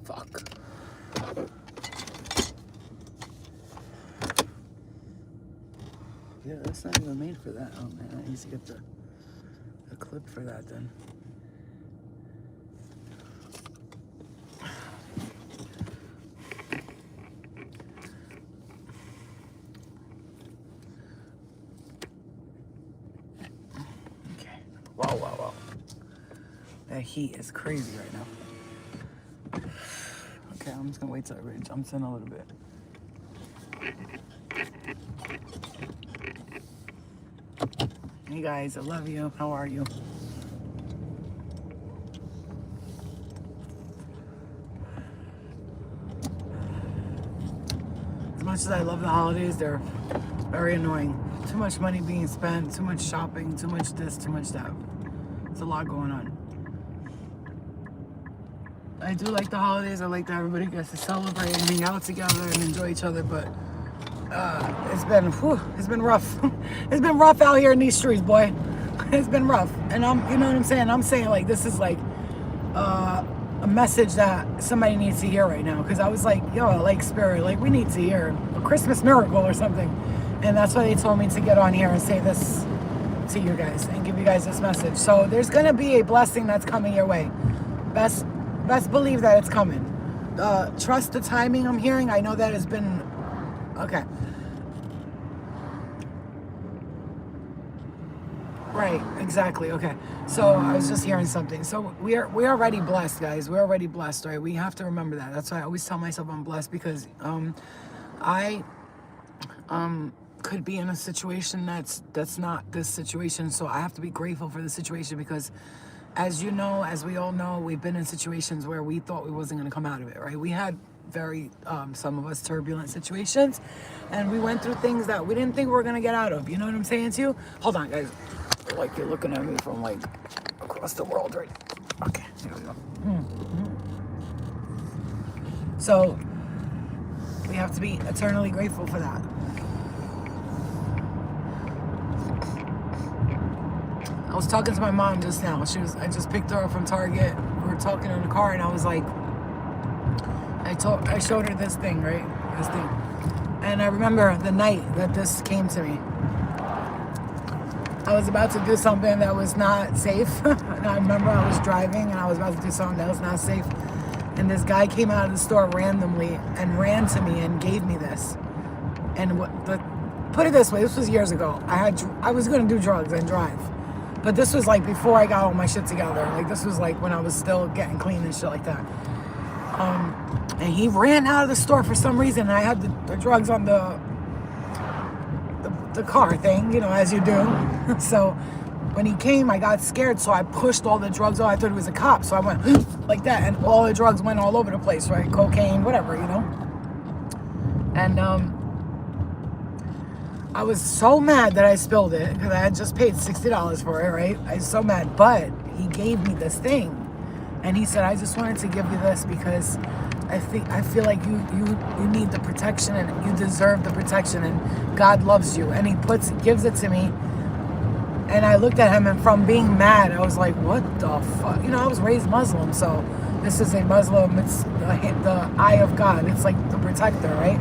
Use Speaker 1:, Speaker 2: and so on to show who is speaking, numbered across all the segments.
Speaker 1: Fuck. Yeah, that's not even made for that. Oh man, I need to get the clip for that then. Okay. Wow. That heat is crazy right now. Okay, I'm just gonna wait till it jumps in a little bit. Hey guys, I love you. How are you? As much as I love the holidays, they're very annoying. Too much money being spent, too much shopping, too much this, too much that. There's a lot going on. I do like the holidays. I like that everybody gets to celebrate and hang out together and enjoy each other, but it's been rough. It's been rough out here in these streets, boy. It's been rough. And you know what I'm saying? I'm saying like this is like a message that somebody needs to hear right now. Because I was like, yo, I like spirit. Like we need to hear a Christmas miracle or something. And that's why they told me to get on here and say this to you guys and give you guys this message. So there's gonna be a blessing that's coming your way. Best believe that it's coming. Trust the timing I'm hearing. I know that has been okay. Right, exactly. Okay. So I was just hearing something. So we're already blessed, guys. We're already blessed, right? We have to remember that. That's why I always tell myself I'm blessed, because I could be in a situation that's not this situation. So I have to be grateful for the situation, because as you know, as we all know, we've been in situations where we thought we wasn't going to come out of it, right? We had very, some of us, turbulent situations, and we went through things that we didn't think we were going to get out of. You know what I'm saying to you? Hold on, guys. Like you're looking at me from like across the world, right? Okay, here we go. So we have to be eternally grateful for that. I was talking to my mom just now. I just picked her up from Target. We were talking in the car, and I was like, I showed her this thing, right? This thing. And I remember the night that this came to me. I was about to do something that was not safe. And I remember I was driving and I was about to do something that was not safe. And this guy came out of the store randomly and ran to me and gave me this. And put it this way, this was years ago. I was going to do drugs and drive. But this was like before I got all my shit together. Like this was like when I was still getting clean and shit like that. And he ran out of the store for some reason. And I had the drugs on the car thing, you know, as you do. So when he came, I got scared, so I pushed all the drugs. Oh, I thought it was a cop, so I went like that, and all the drugs went all over the place, right? Cocaine, whatever, you know. And I was so mad that I spilled it, because I had just paid $60 for it, right? I was so mad, but he gave me this thing, and he said, I just wanted to give you this because I feel like you need the protection, and you deserve the protection, and God loves you. And he gives it to me. And I looked at him, and from being mad, I was like, what the fuck? You know, I was raised Muslim, so this is a Muslim, it's the eye of God. It's like the protector, right?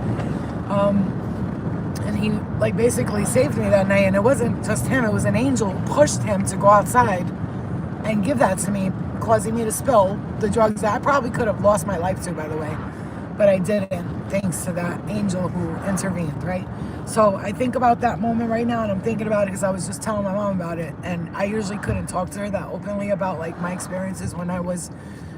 Speaker 1: And he like basically saved me that night. And it wasn't just him, it was an angel who pushed him to go outside and give that to me, causing me to spill the drugs that I probably could have lost my life to, by the way, but I didn't, thanks to that angel who intervened, right? So I think about that moment right now, and I'm thinking about it because I was just telling my mom about it, and I usually couldn't talk to her that openly about like my experiences when I was,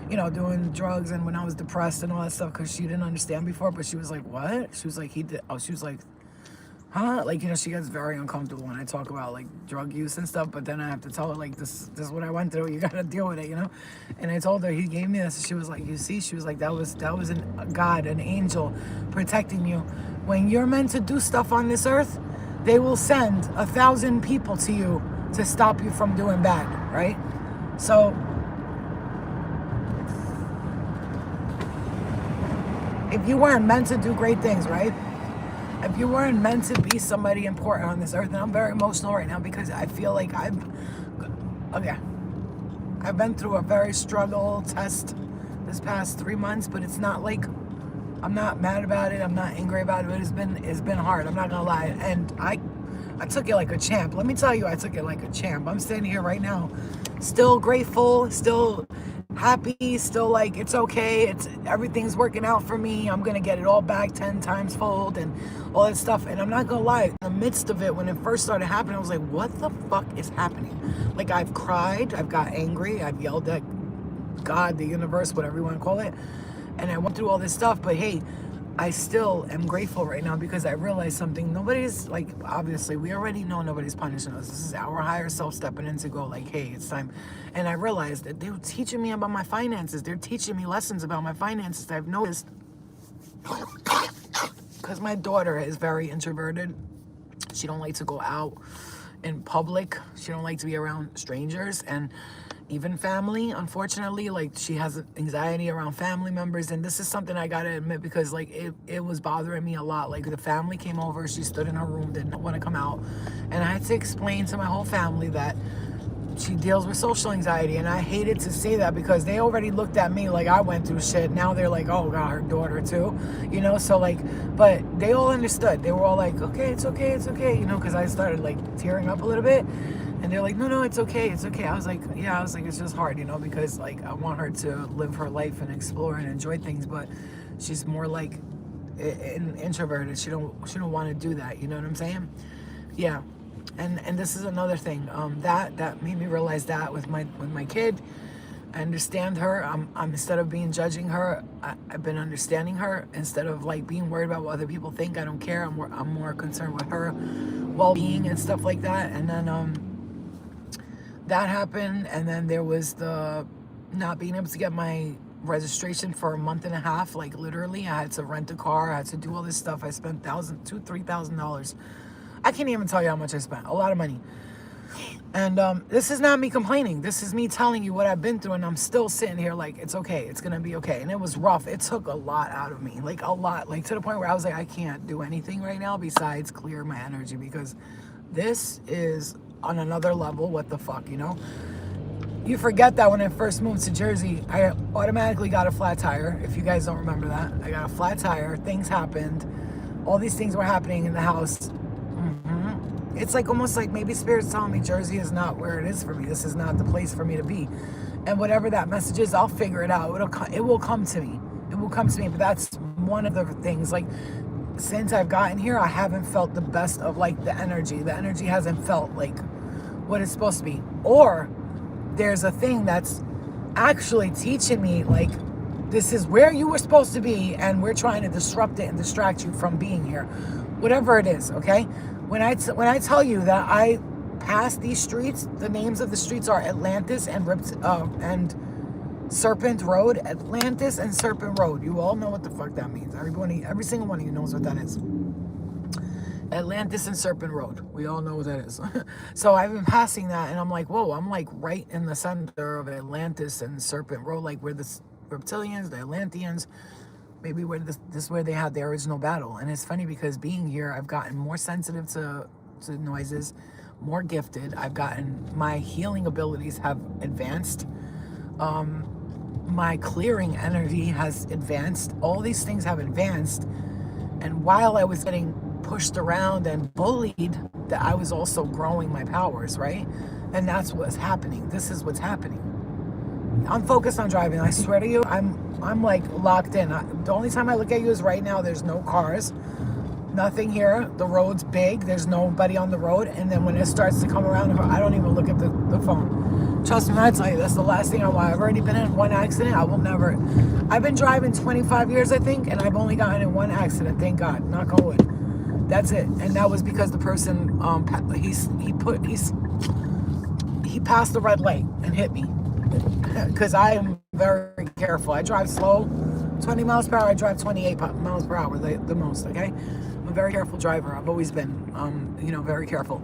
Speaker 1: you know, doing drugs and when I was depressed and all that stuff, because she didn't understand before. But she was like, what? She was like, he did. Oh, she was like, huh? Like, you know, she gets very uncomfortable when I talk about like drug use and stuff, but then I have to tell her like, this is what I went through, you gotta deal with it, you know? And I told her, he gave me this. She was like, you see, she was like, that was a God, an angel protecting you. When you're meant to do stuff on this earth, they will send 1,000 people to you to stop you from doing bad, right? So if you weren't meant to do great things, right? If you weren't meant to be somebody important on this earth, and I'm very emotional right now because I feel like I've been through a very test this past 3 months, but it's not like I'm not mad about it. I'm not angry about it. But it's been hard. I'm not gonna lie. And I took it like a champ. Let me tell you, I took it like a champ. I'm standing here right now, still grateful, still happy, still like it's okay. Everything's working out for me. I'm gonna get it all back 10 times fold and all that stuff. And I'm not gonna lie, in the midst of it, when it first started happening, I was like, what the fuck is happening? Like, I've cried, I've got angry, I've yelled at God, the universe, whatever you want to call it. And I went through all this stuff, but hey, I still am grateful right now because I realized something. Nobody's, like, obviously, we already know nobody's punishing us. This is our higher self stepping in to go, like, hey, it's time. And I realized that they were teaching me about my finances. They're teaching me lessons about my finances that I've noticed. Because my daughter is very introverted. She don't like to go out in public. She don't like to be around strangers. And even family, unfortunately, like, she has anxiety around family members. And this is something I gotta admit, because like it was bothering me a lot. Like, the family came over, she stood in her room, didn't want to come out, and I had to explain to my whole family that she deals with social anxiety. And I hated to say that because they already looked at me like I went through shit. Now they're like, oh God, her daughter too, you know. So like, but they all understood. They were all like, okay, it's okay, it's okay, you know, because I started like tearing up a little bit. And they're like, no, it's okay, it's okay. I was like, it's just hard, you know, because like I want her to live her life and explore and enjoy things, but she's more like introverted. She don't want to do that, you know what I'm saying? Yeah. And this is another thing that made me realize that with my kid. I understand her. I'm instead of judging her, I've been understanding her. Instead of like being worried about what other people think, I don't care. I'm more concerned with her well-being and stuff like that. And then that happened, and then there was the not being able to get my registration for a month and a half. Like, literally, I had to rent a car. I had to do all this stuff. I spent $3,000. I can't even tell you how much I spent. A lot of money. And this is not me complaining. This is me telling you what I've been through, and I'm still sitting here like, it's okay. It's gonna be okay. And it was rough. It took a lot out of me, like a lot, like to the point where I was like, I can't do anything right now besides clear my energy, because this is on another level. What the fuck, you know? You forget that when I first moved to Jersey, I automatically got a flat tire. If you guys don't remember that, I got a flat tire. Things happened. All these things were happening in the house. It's like almost like maybe Spirit's telling me Jersey is not where it is for me. This is not the place for me to be. And whatever that message is, I'll figure it out. It will come to me. It will come to me. But that's one of the things. Like, since I've gotten here, I haven't felt the best of like the energy. The energy hasn't felt like what it's supposed to be. Or there's a thing that's actually teaching me like, this is where you were supposed to be, and we're trying to disrupt it and distract you from being here. Whatever it is, okay? When I tell you that I passed these streets, the names of the streets are Atlantis and Serpent Road. Atlantis and Serpent Road. You all know what the fuck that means. Every single one of you knows what that is. Atlantis and Serpent Road. We all know what that is. So I've been passing that, and I'm like, whoa, I'm like right in the center of Atlantis and Serpent Road, like where the reptilians, the Atlanteans, maybe where this where they had the original battle. And it's funny because being here, I've gotten more sensitive to noises, more gifted. I've gotten, my healing abilities have advanced. My clearing energy has advanced. All these things have advanced. And while I was getting pushed around and bullied, that I was also growing my powers, right? And that's what's happening. This is what's happening. I'm focused on driving. I swear to you, I'm like locked in. The only time I look at you is right now. There's no cars, nothing here. The road's big. There's nobody on the road. And then when it starts to come around, I don't even look at the phone. Trust me when I tell you, that's the last thing I want. I've already been in one accident. I will never. I've been driving 25 years, I think, and I've only gotten in one accident. Thank God. Knock on wood. That's it. And that was because the person, he passed the red light and hit me. Because I am very careful. I drive slow, 20 miles per hour. I drive 28 miles per hour, the most, okay? I'm a very careful driver. I've always been, very careful.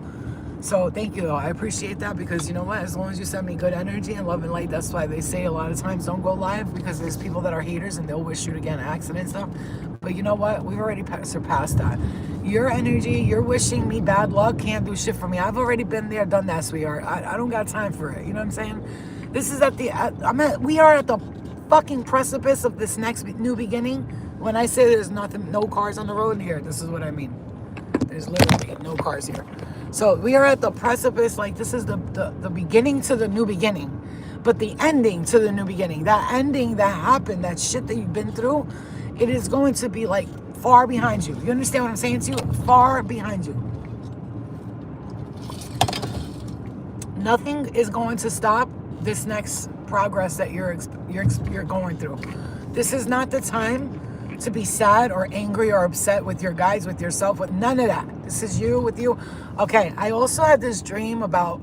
Speaker 1: So thank you, though. I appreciate that, because you know what? As long as you send me good energy and love and light, that's why they say a lot of times don't go live, because there's people that are haters and they'll wish you to get an accident and stuff. But you know what? We've already surpassed that. Your energy, you're wishing me bad luck, can't do shit for me. I've already been there, done that, sweetheart. I don't got time for it. You know what I'm saying? This is we are at the fucking precipice of this next new beginning. When I say there's nothing, no cars on the road here, this is what I mean. There's literally no cars here. So we are at the precipice. Like, this is the beginning to the new beginning. But the ending to the new beginning, that ending that happened, that shit that you've been through, it is going to be like far behind you. You understand what I'm saying to you? Far behind you. Nothing is going to stop this next progress that you're going through. This is not the time to be sad or angry or upset with your guys, with yourself, with none of that. This is you, with you. Okay, I also had this dream about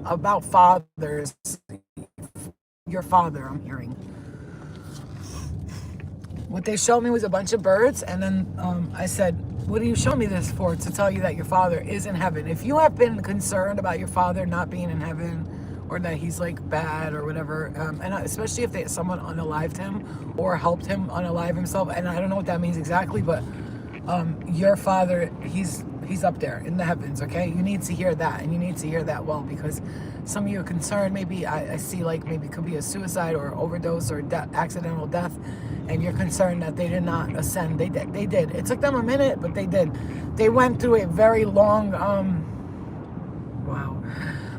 Speaker 1: about fathers. Your father, I'm hearing. What they showed me was a bunch of birds, and then I said, what do you show me this for? To tell you that your father is in heaven. If you have been concerned about your father not being in heaven, or that he's like bad or whatever, and especially if someone unalived him or helped him unalive himself, and I don't know what that means exactly, but your father, he's up there in the heavens, okay? You need to hear that, and you need to hear that well, because some of you are concerned. Maybe I see like maybe it could be a suicide or overdose or accidental death, and you're concerned that they did not ascend. They did. It took them a minute, but they did. They went through a very long,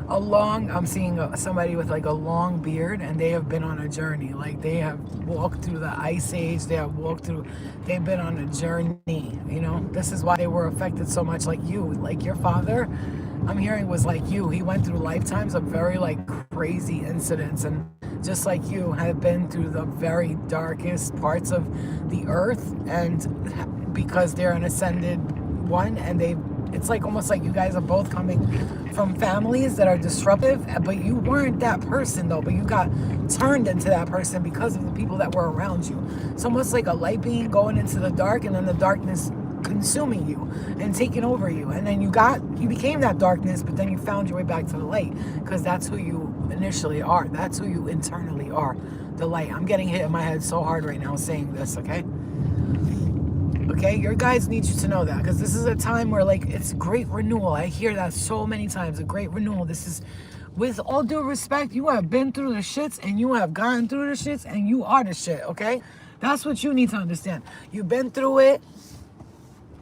Speaker 1: I'm seeing somebody with like a long beard, and they have been on a journey. Like, they have walked through the ice age. They've been on a journey, you know. This is why they were affected so much, like you. Like, your father, I'm hearing, was like you. He went through lifetimes of very like crazy incidents, and just like you, have been through the very darkest parts of the earth, and because they're an ascended one, and it's like almost like you guys are both coming from families that are disruptive, but you weren't that person though, but you got turned into that person because of the people that were around you. It's almost like a light beam going into the dark, and then the darkness consuming you and taking over you, and then you became that darkness, but then you found your way back to the light, because that's who you initially are. That's who you internally are, the light. I'm getting hit in my head so hard right now saying this, okay? Okay, your guides need you to know that, because this is a time where, like, it's great renewal. I hear that so many times, a great renewal. This is, with all due respect, you have been through the shits, and you have gotten through the shits, and you are the shit, okay? That's what you need to understand. You've been through it,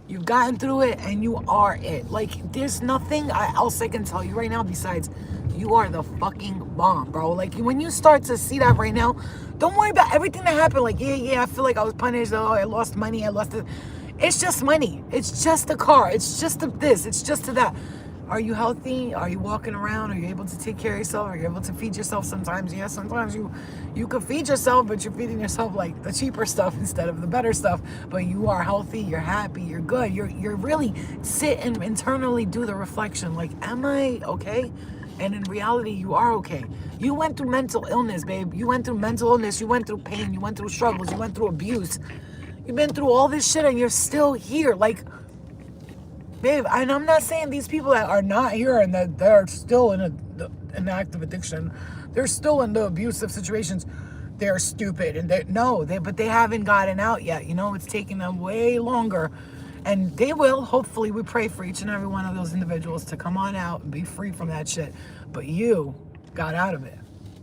Speaker 1: you've gotten through it, and you are it. Like, there's nothing else I can tell you right now besides you are the fucking bomb, bro. Like, when you start to see that right now, don't worry about everything that happened. Like, yeah, I feel like I was punished. Oh, I lost money. I lost it. It's just money. It's just a car. It's just this. It's just that. Are you healthy? Are you walking around? Are you able to take care of yourself? Are you able to feed yourself sometimes? Yes, sometimes you could feed yourself, but you're feeding yourself like the cheaper stuff instead of the better stuff. But you are healthy, you're happy, you're good. You're really sit and internally do the reflection, like, am I okay? And in reality, you are okay. You went through mental illness, babe. You went through mental illness. You went through pain. You went through struggles. You went through abuse. You've been through all this shit, and you're still here. Like, babe, and I'm not saying these people that are not here and that they're still in an active addiction, they're still in the abusive situations, they're stupid, and but they haven't gotten out yet. You know, it's taking them way longer, and they will. Hopefully, we pray for each and every one of those individuals to come on out and be free from that shit. But you got out of it,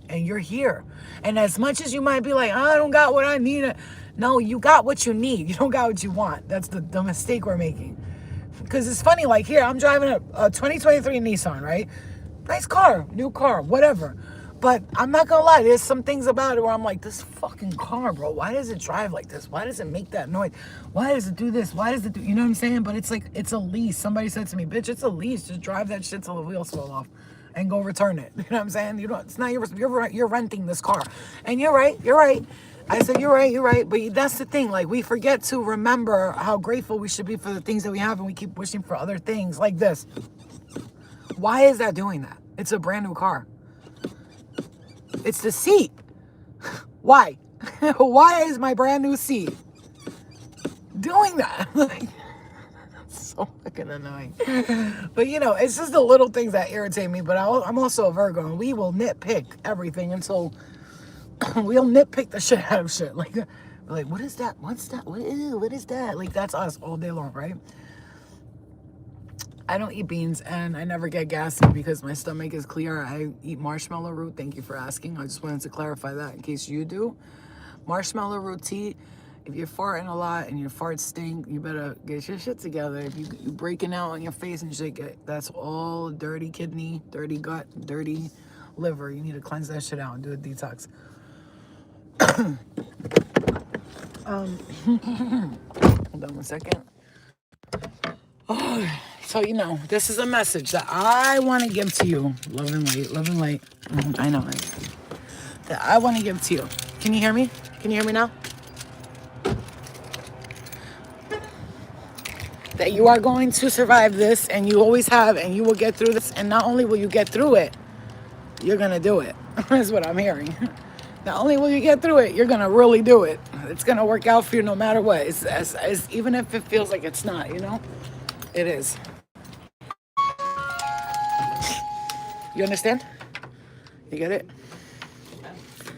Speaker 1: and you're here. And as much as you might be like, I don't got what I need, no, you got what you need. You don't got what you want. That's the mistake we're making. Because it's funny, like, here, I'm driving a 2023 Nissan, right? Nice car, new car, whatever. But I'm not going to lie, there's some things about it where I'm like, this fucking car, bro, why does it drive like this? Why does it make that noise? Why does it do this? Why does it do, you know what I'm saying? But it's like, it's a lease. Somebody said to me, bitch, it's a lease. Just drive that shit till the wheels fall off and go return it. You know what I'm saying? It's not you're renting this car. And you're right. I said, you're right. But that's the thing. Like, we forget to remember how grateful we should be for the things that we have, and we keep wishing for other things like this. Why is that doing that? It's a brand new car. It's the seat. Why? Why is my brand new seat doing that? Like, so fucking annoying. But, you know, it's just the little things that irritate me. But I'm also a Virgo, and we will nitpick everything until we'll nitpick the shit out of shit. Like, what is that? What's that? What is that? Like, that's us all day long, right? I don't eat beans and I never get gassy because my stomach is clear. I eat marshmallow root. Thank you for asking. I just wanted to clarify that in case you do. Marshmallow root tea. If you're farting a lot and your farts stink, you better get your shit together. If you breaking out on your face and shit, that's all dirty kidney, dirty gut, dirty liver. You need to cleanse that shit out and do a detox. Hold on one second. Oh, so, this is a message that I want to give to you. Love and light, love and light. I know it. That I want to give to you. Can you hear me? Can you hear me now? That you are going to survive this, and you always have, and you will get through this. And not only will you get through it, you're going to do it. That's what I'm hearing. Not only will you get through it, you're going to really do it. It's going to work out for you no matter what. It's even if it feels like it's not, It is. You understand? You get it?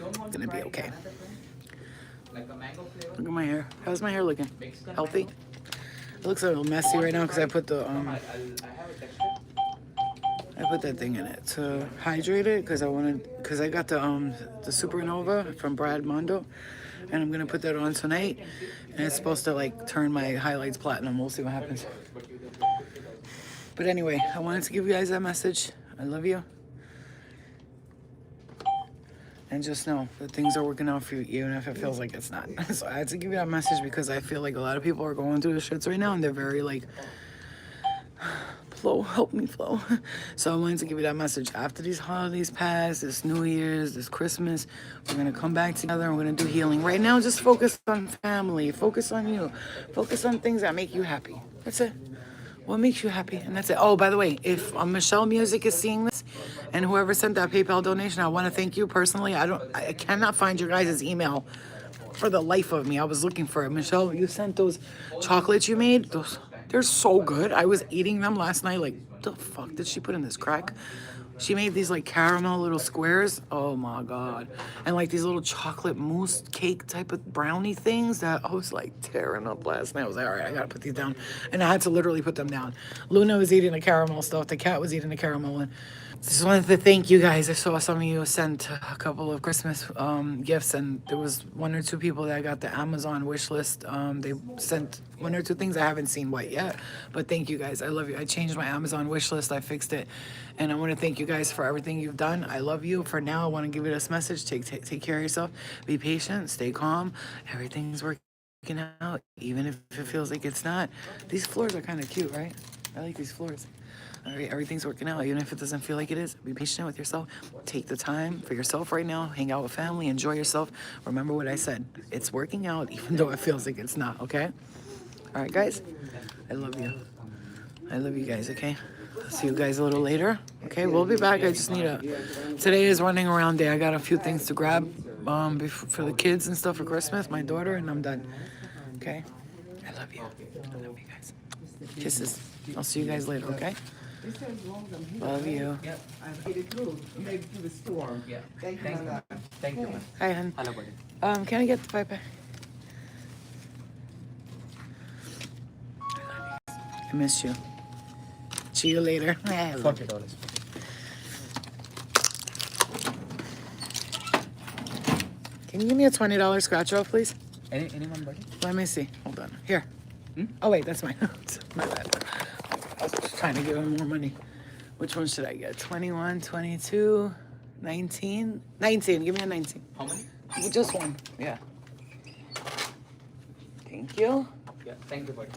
Speaker 1: It's gonna be okay. Look at my hair. How's my hair looking? Healthy? It looks a little messy right now because I put that thing in it to hydrate it because I got the Supernova from Brad Mondo, and I'm gonna put that on tonight, and it's supposed to turn my highlights platinum. We'll see what happens. But anyway, I wanted to give you guys that message. I love you. And just know that things are working out for you, even if it feels like it's not. So I had to give you that message because I feel like a lot of people are going through the shits right now, and they're very Flo, help me, Flo. So I wanted to give you that message. After these holidays pass, this New Year's, this Christmas, we're going to come back together and we're going to do healing. Right now, just focus on family. Focus on you. Focus on things that make you happy. That's it. What makes you happy? And that's it. Oh, by the way, if Michelle Music is seeing this and whoever sent that PayPal donation, I want to thank you personally. I cannot find your guys' email for the life of me. I was looking for it. Michelle, you sent those chocolates you made. They're so good. I was eating them last night. What the fuck did she put in this crack? She made these caramel little squares. Oh my God. And these little chocolate mousse cake type of brownie things that I was tearing up last night. I was like, all right, I gotta put these down. And I had to literally put them down. Luna was eating the caramel stuff. The cat was eating the caramel. And just wanted to thank you guys. I saw some of you sent a couple of Christmas gifts, and there was one or two people that got the Amazon wish list. They sent one or two things I haven't seen what yet, but thank you guys. I love you. I changed my Amazon wish list. I fixed it, and I want to thank you guys for everything you've done. I love you. For now, I want to give you this message. Take care of yourself. Be patient. Stay calm. Everything's working out, even if it feels like it's not. These floors are kind of cute, right? I like these floors. All right, everything's working out, even if it doesn't feel like it is. Be patient with yourself. Take the time for yourself right now. Hang out with family. Enjoy yourself. Remember what I said. It's working out, even though it feels like it's not, okay? All right, guys? I love you. I love you guys, okay? I'll see you guys a little later. Okay, we'll be back. I just need today is running around day. I got a few things to grab for the kids and stuff for Christmas, my daughter, and I'm done. Okay? I love you. I love you guys. Kisses. I'll see you guys later, okay? Love you.
Speaker 2: Yeah, I get it through. Maybe to the store. Yeah. Thank you. Thank you.
Speaker 1: Hi, hon.
Speaker 2: Hello, buddy.
Speaker 1: Can I get the 5-pack? I miss you. See you later.
Speaker 2: $40.
Speaker 1: Can you give me a $20 scratch off, please?
Speaker 2: Anyone, buddy?
Speaker 1: Let me see. Hold on. Here. Oh, wait, that's mine. My bad. I was just trying to give him more money. Which one should I get? 21, 22, 19? 19. Give me a 19.
Speaker 2: How many?
Speaker 1: Just one. Yeah. Thank you.
Speaker 2: Yeah, thank you, buddy.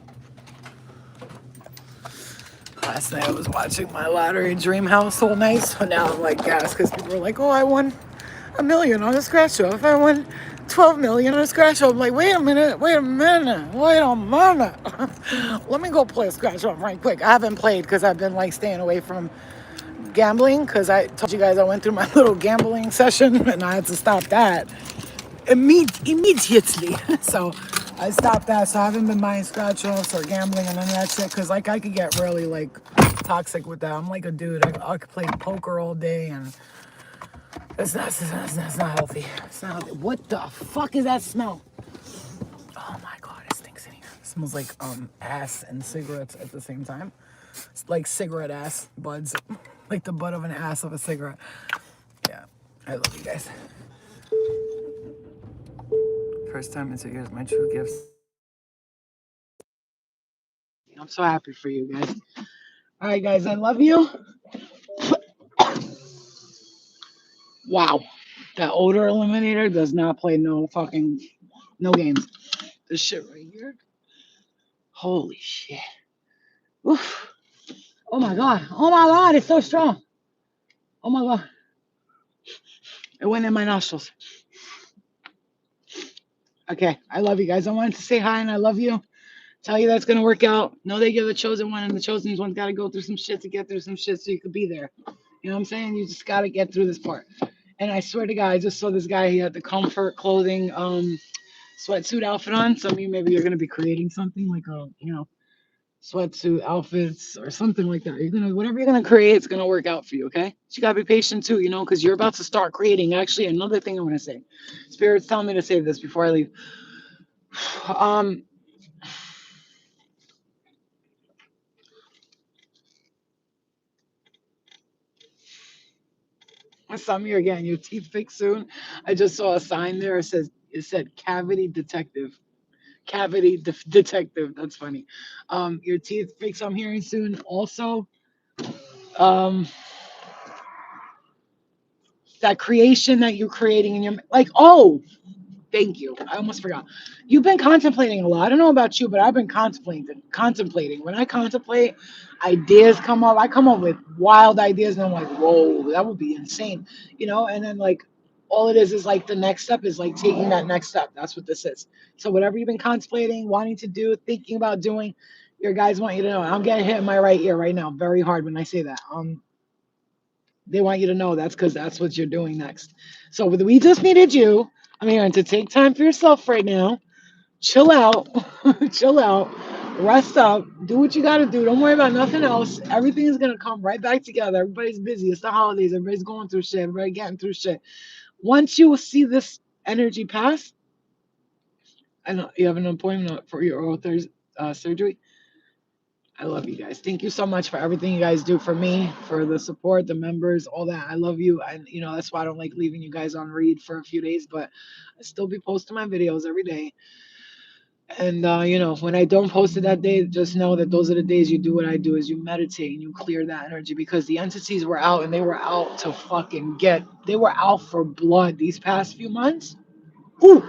Speaker 1: Last night I was watching my lottery dream house all night, so now I'm gas because people were like, oh, I won $1 million on a scratch off. I won 12 million on a scratch off. I'm like, wait a minute. Let me go play a scratch off right quick. I haven't played because I've been staying away from gambling because I told you guys I went through my little gambling session and I had to stop that immediately. So I stopped that. So I haven't been buying scratch offs or gambling and none of that shit because I could get really toxic with that. I'm like a dude. I could play poker all day and it's not healthy. It's not healthy. What the fuck is that smell? Oh my God, it stinks in here. It smells like ass and cigarettes at the same time. like cigarette ass buds, like the butt of an ass of a cigarette. Yeah, I love you guys. First time in 2 years, my true gifts. I'm so happy for you guys. All right, guys, I love you. Wow, that odor eliminator does not play no games. This shit right here. Holy shit. Oof. Oh my god. Oh my god, it's so strong. Oh my god. It went in my nostrils. Okay, I love you guys. I wanted to say hi and I love you. Tell you that's gonna work out. Know that you're the chosen one and the chosen one's gotta go through some shit to get through some shit so you could be there. You know what I'm saying? You just gotta get through this part. And I swear to God, I just saw this guy. He had the comfort clothing sweatsuit outfit on. Some of you maybe you're gonna be creating something like a sweatsuit outfits or something like that. You're gonna whatever you're gonna create, it's gonna work out for you. Okay? So you gotta be patient too, because you're about to start creating. Actually, another thing I want to say. Spirit's telling me to say this before I leave. Um, some you again. Your teeth fixed soon. I just saw a sign there. It said cavity detective. Detective. That's funny. Your teeth fix. I'm hearing soon. Also, um, that creation that you're creating in your like. Oh, thank you. I almost forgot. You've been contemplating a lot. I don't know about you, but I've been contemplating. Contemplating. When I contemplate, ideas come up. I come up with wild ideas, and I'm like, whoa, that would be insane, And then like, all it is like the next step is like taking that next step. That's what this is. So whatever you've been contemplating, wanting to do, thinking about doing, your guys want you to know. I'm getting hit in my right ear right now, very hard when I say that. They want you to know that's because that's what you're doing next. So we just needed you. I'm here to take time for yourself right now. Chill out, chill out, rest up, do what you got to do. Don't worry about nothing else. Everything is gonna come right back together. Everybody's busy. It's the holidays. Everybody's going through shit. Everybody getting through shit. Once you see this energy pass, I know you have an appointment for your oral surgery. I love you guys. Thank you so much for everything you guys do for me, for the support, the members, all that. I love you. And that's why I don't like leaving you guys on read for a few days, but I still be posting my videos every day. And when I don't post it that day, just know that those are the days you do what I do is you meditate and you clear that energy because the entities were out and they were out to they were out for blood these past few months. Ooh,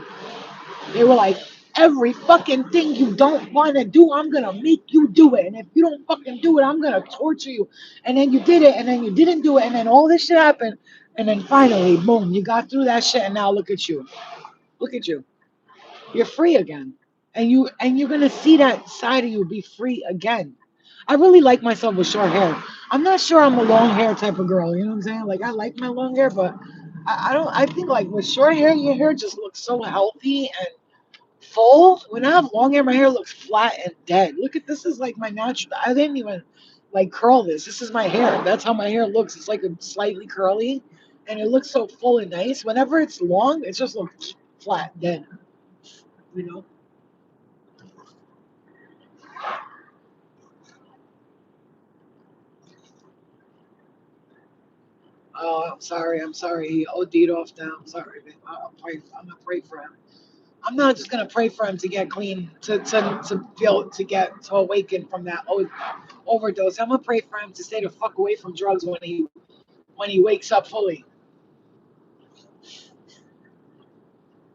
Speaker 1: they were like, every fucking thing you don't want to do, I'm going to make you do it. And if you don't fucking do it, I'm going to torture you. And then you did it, and then you didn't do it, and then all this shit happened. And then finally, boom, you got through that shit, and now look at you. Look at you. You're free again. And you're going to see that side of you be free again. I really like myself with short hair. I'm not sure I'm a long hair type of girl. You know what I'm saying? Like, I like my long hair, but I don't. I think like with short hair, your hair just looks so healthy and full. When I have long hair, my hair looks flat and dead. Look at this is like my natural. I didn't even like curl this. This is my hair. That's how my hair looks. It's like a slightly curly, and it looks so full and nice. Whenever it's long, it just looks flat dead. You know. Oh, I'm sorry. I'm sorry. He OD'd off that. I'm sorry, man. I'm gonna pray for him. I'm not just gonna pray for him to get clean, to feel, to awaken from that overdose. I'm gonna pray for him to stay the fuck away from drugs when he wakes up fully.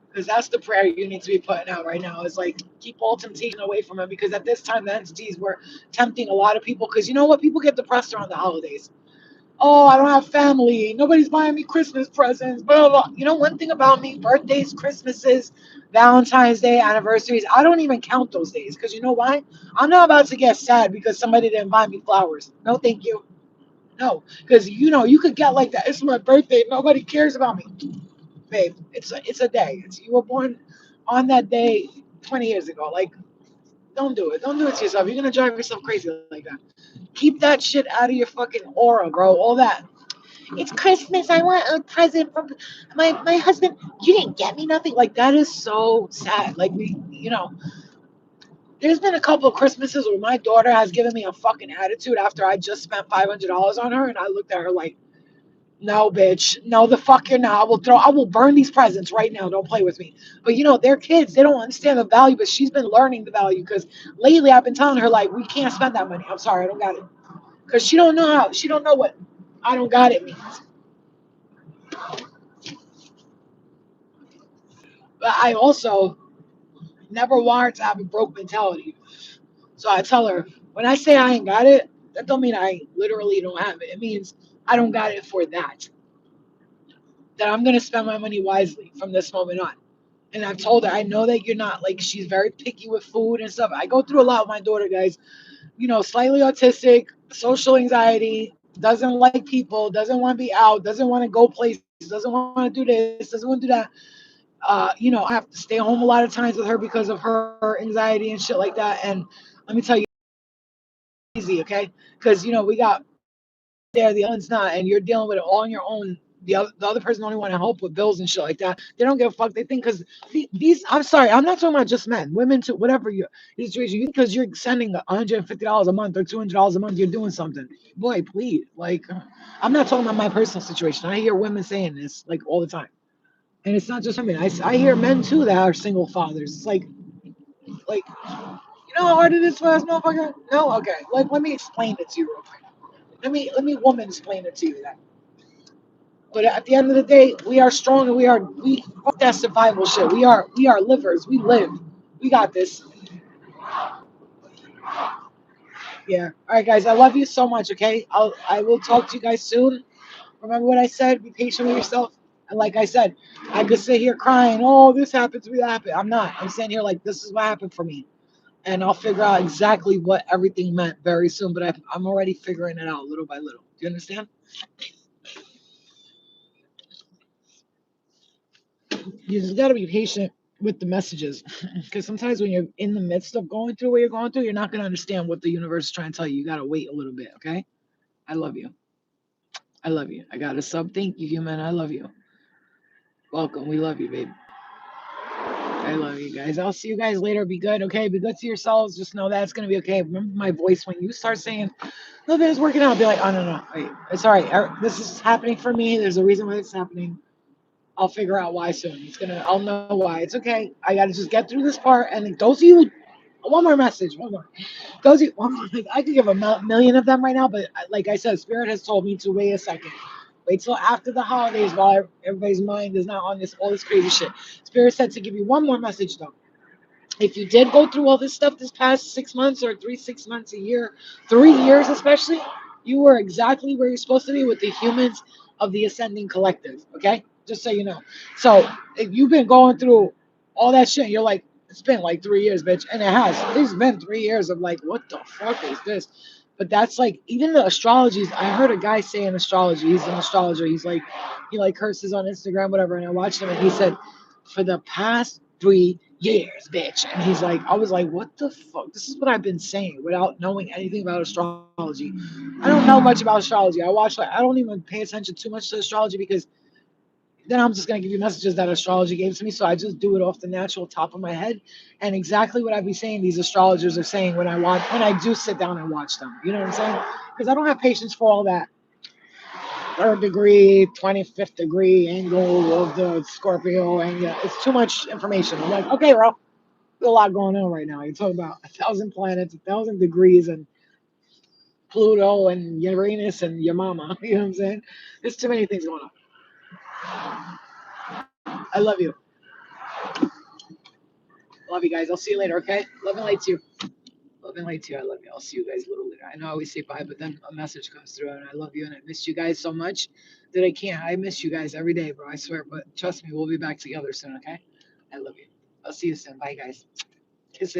Speaker 1: Because that's the prayer you need to be putting out right now. Is like keep all temptation away from him. Because at this time, the entities were tempting a lot of people. Because you know what? People get depressed around the holidays. Oh, I don't have family. Nobody's buying me Christmas presents. Blah, blah, blah. You know, one thing about me, birthdays, Christmases, Valentine's Day, anniversaries, I don't even count those days. Because you know why? I'm not about to get sad because somebody didn't buy me flowers. No, thank you. No. Because, you could get like that. It's my birthday. Nobody cares about me. Babe, it's a day. You were born on that day 20 years ago. Like, don't do it. Don't do it to yourself. You're going to drive yourself crazy like that. Keep that shit out of your fucking aura, bro. All that. It's Christmas. I want a present from my husband. You didn't get me nothing. Like that is so sad. Like we. There's been a couple of Christmases where my daughter has given me a fucking attitude after I just spent $500 on her, and I looked at her like, no, bitch. No, the fuck you're not. I will burn these presents right now. Don't play with me. But they're kids. They don't understand the value, but she's been learning the value because lately I've been telling her, like, we can't spend that money. I'm sorry, I don't got it. Because she don't know what I don't got it means. But I also never want her to have a broke mentality. So I tell her, when I say I ain't got it, that don't mean I literally don't have it. It means I don't got it for that. That I'm going to spend my money wisely from this moment on. And I've told her, I know that you're not like, she's very picky with food and stuff. I go through a lot with my daughter, guys. Slightly autistic, social anxiety, doesn't like people, doesn't want to be out, doesn't want to go places, doesn't want to do this, doesn't want to do that. I have to stay home a lot of times with her because of her anxiety and shit like that. And let me tell you, easy, okay? Because we got there, the other one's not, and you're dealing with it all on your own. The other person only want to help with bills and shit like that. They don't give a fuck. They think because these. I'm sorry, I'm not talking about just men, women too. Whatever your situation, because you're sending $150 a month or $200 a month, you're doing something. Boy, please, like, I'm not talking about my personal situation. I hear women saying this like all the time, and it's not just women. I hear men too that are single fathers. It's like how hard it is for us, motherfucker. No, okay. Like, let me explain it to you real quick. Let me woman explain it to you then. But at the end of the day, we are strong and we fuck that survival shit. We are livers. We live. We got this. Yeah. All right, guys. I love you so much. Okay. I will talk to you guys soon. Remember what I said. Be patient with yourself. And like I said, I could sit here crying. Oh, this happened to me. That happened. I'm not. I'm sitting here like this is what happened for me, and I'll figure out exactly what everything meant very soon. But I'm already figuring it out little by little. Do you understand? You just got to be patient with the messages because sometimes when you're in the midst of going through what you're going through, you're not going to understand what the universe is trying to tell you. You got to wait a little bit. Okay. I love you. I love you. I got a sub. Thank you, human. I love you. Welcome. We love you, babe. I love you guys. I'll see you guys later. Be good. Okay. Be good to yourselves. Just know that it's going to be okay. Remember my voice when you start saying nothing's working out. Be like, oh, no, no. Wait. It's all right. This is happening for me. There's a reason why it's happening. I'll figure out why soon. I'll know why. It's okay. I gotta just get through this part. And those of you, one more message, one more. Those of you, one more. I could give a million of them right now, but like I said, Spirit has told me to wait a second. Wait till after the holidays while everybody's mind is not on all this crazy shit. Spirit said to give you one more message though. If you did go through all this stuff this past 6 months or 6 months, a year, 3 years especially, you were exactly where you're supposed to be with the humans of the ascending collective. Okay, just so you know. So if you've been going through all that shit, you're like, it's been like 3 years, bitch, and it has. It's been 3 years of like, what the fuck is this? But that's like even the astrologies. I heard a guy say in astrology. He's an astrologer. He like curses on Instagram, whatever. And I watched him, and he said, for the past 3 years, bitch. And he's like, I was like, what the fuck? This is what I've been saying without knowing anything about astrology. I don't know much about astrology. I don't even pay attention too much to astrology because then I'm just gonna give you messages that astrology gave to me. So I just do it off the natural top of my head. And exactly what I be saying, these astrologers are saying when I do sit down and watch them. You know what I'm saying? Because I don't have patience for all that third degree, 25th degree angle of the Scorpio, and yeah, it's too much information. I'm like, okay, bro, there's a lot going on right now. You're talking about 1,000 planets, 1,000 degrees, and Pluto and Uranus and your mama. You know what I'm saying? There's too many things going on. I love you. Love you guys. I'll see you later, okay? Love and light to you. Love and light to you. I love you. I'll see you guys a little later. I know I always say bye, but then a message comes through and I love you and I miss you guys so much that I can't. I miss you guys every day, bro. I swear. But trust me, we'll be back together soon, okay? I love you. I'll see you soon. Bye, guys. Kisses.